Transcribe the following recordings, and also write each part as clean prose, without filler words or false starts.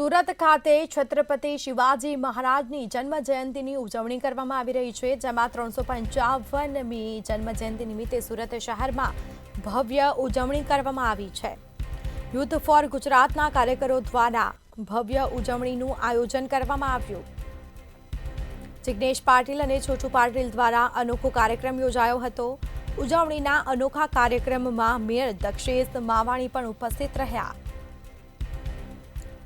સુરત ખાતે છત્રપતિ શિવાજી મહારાજની જન્મજયંતિની ઉજવણી કરવામાં આવી રહી છે, જેમાં 355મી જન્મજયંતિ નિમિત્તે સુરત શહેરમાં ભવ્ય ઉજવણી કરવામાં આવી છે। યુથ ફોર ગુજરાતના કાર્યકરો દ્વારા ભવ્ય ઉજવણીનું આયોજન કરવામાં આવ્યું। જિગ્નેશ પાટીલ અને છોટુ પાટીલ દ્વારા અનોખો કાર્યક્રમ યોજાયો હતો। ઉજવણીના અનોખા કાર્યક્રમમાં મેયર દક્ષેશ માવાણી પણ ઉપસ્થિત રહ્યા।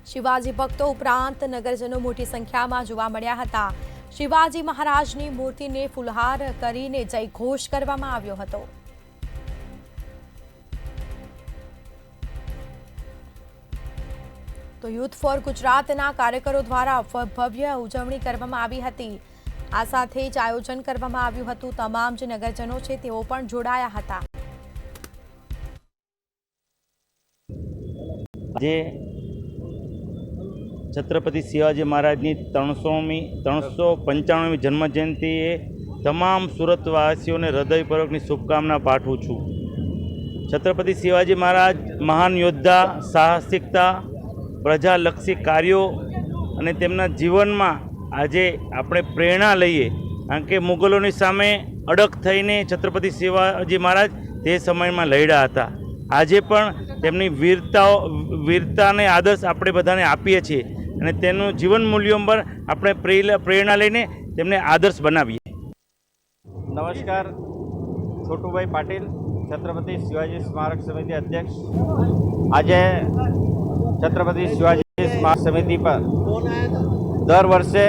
शिवाजी भक्तों उपरांत नगरजनों मोटी संख्या में जोवा मळ्या हता। शिवाजी महाराजनी मूर्ति ने फूलहार करीने जय घोष करवामां आव्यो हतो। तो यूथ फॉर गुजरातना कार्यकरो द्वारा भव्य उजवणी करवामां आवी हती। आ साथे ज आयोजन करवामां आव्युं हतुं। तमाम जे नगरजनों छे तेओ पण जोडाया हता। छत्रपति शिवाजी महाराज की 395મી जन्मजयंतीए तमाम सूरतवासीओं ने हृदयपूर्वक शुभकामना पाठवुं छुं। छत्रपति शिवाजी महाराज महान योद्धा, साहसिकता, प्रजालक्षी कार्यों अने तेमना जीवन में आजे आपणे प्रेरणा लईए, कारण के मुगलों की सामे अडक थईने छत्रपति शिवाजी महाराज ते समय में लड्या हता। आजे पण तेमनी वीरता ने आदर्श आपणे बधाने आपीए छीए અને તેનું જીવન મૂલ્યો પર આપણે પ્રેરણા લઈને તેમને આદર્શ બનાવીએ। નમસ્કાર, છોટુભાઈ પાટીલ, છત્રપતિ શિવાજી સ્મારક સમિતિ અધ્યક્ષ। આજે છત્રપતિ શિવાજી સ્મારક સમિતિ પર દર વર્ષે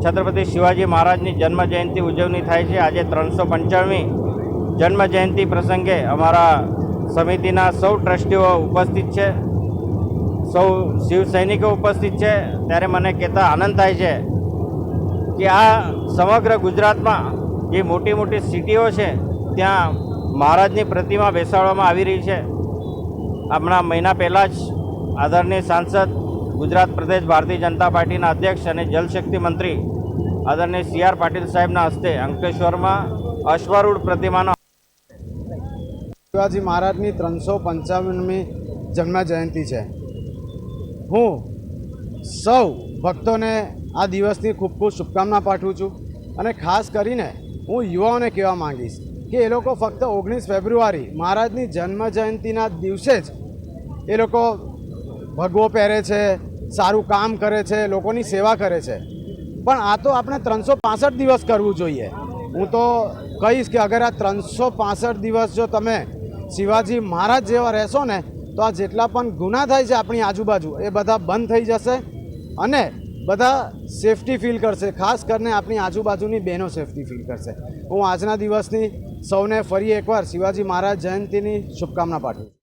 છત્રપતિ શિવાજી મહારાજની જન્મજયંતિ ઉજવણી થાય છે। આજે 355મી જન્મજયંતિ પ્રસંગે અમારા સમિતિના સૌ ટ્રસ્ટીઓ ઉપસ્થિત છે, સૌ શિવ સૈનિકો ઉપસ્થિત છે। ત્યારે મને કહેતા આનંદ થાય છે કે આ સમગ્ર ગુજરાતમાં જે મોટી મોટી સિટીઓ છે ત્યાં મહારાજની પ્રતિમા બેસાડવામાં આવી રહી છે। હમણાં મહિના પહેલાં જ આદરણીય સાંસદ, ગુજરાત પ્રદેશ ભારતીય જનતા પાર્ટીના અધ્યક્ષ અને જલશક્તિ મંત્રી આદરણીય CR પાટીલ સાહેબના હસ્તે અંકલેશ્વરમાં અશ્વારૂઢ પ્રતિમાનો શિવાજી મહારાજની 355મી જન્મજયંતિ છે। હું સૌ ભક્તોને આ દિવસની ખૂબ ખૂબ શુભકામના પાઠવું છું અને ખાસ કરીને હું યુવાઓને કહેવા માંગીશ કે એ લોકો ફક્ત 19 ફેબ્રુઆરી મહારાજની જન્મજયંતિના દિવસે જ એ લોકો ભગવો પહેરે છે, સારું કામ કરે છે, લોકોની સેવા કરે છે, પણ આ તો આપણે 365 દિવસ કરવું જોઈએ। હું તો કહીશ કે અગર આ 365 દિવસ જો તમે શિવાજી મહારાજ જેવા રહેશો ને તો આ જેટલા પણ ગુના થાય છે આપણી આજુબાજુ એ બધા બંધ થઈ જશે અને બધા સેફટી ફીલ કરશે। ખાસ કરીને આપણી આજુબાજુની બહેનો સેફટી ફીલ કરશે। હું આજના દિવસની સૌને ફરી એકવાર શિવાજી મહારાજ જયંતિની શુભકામના પાઠવું છું।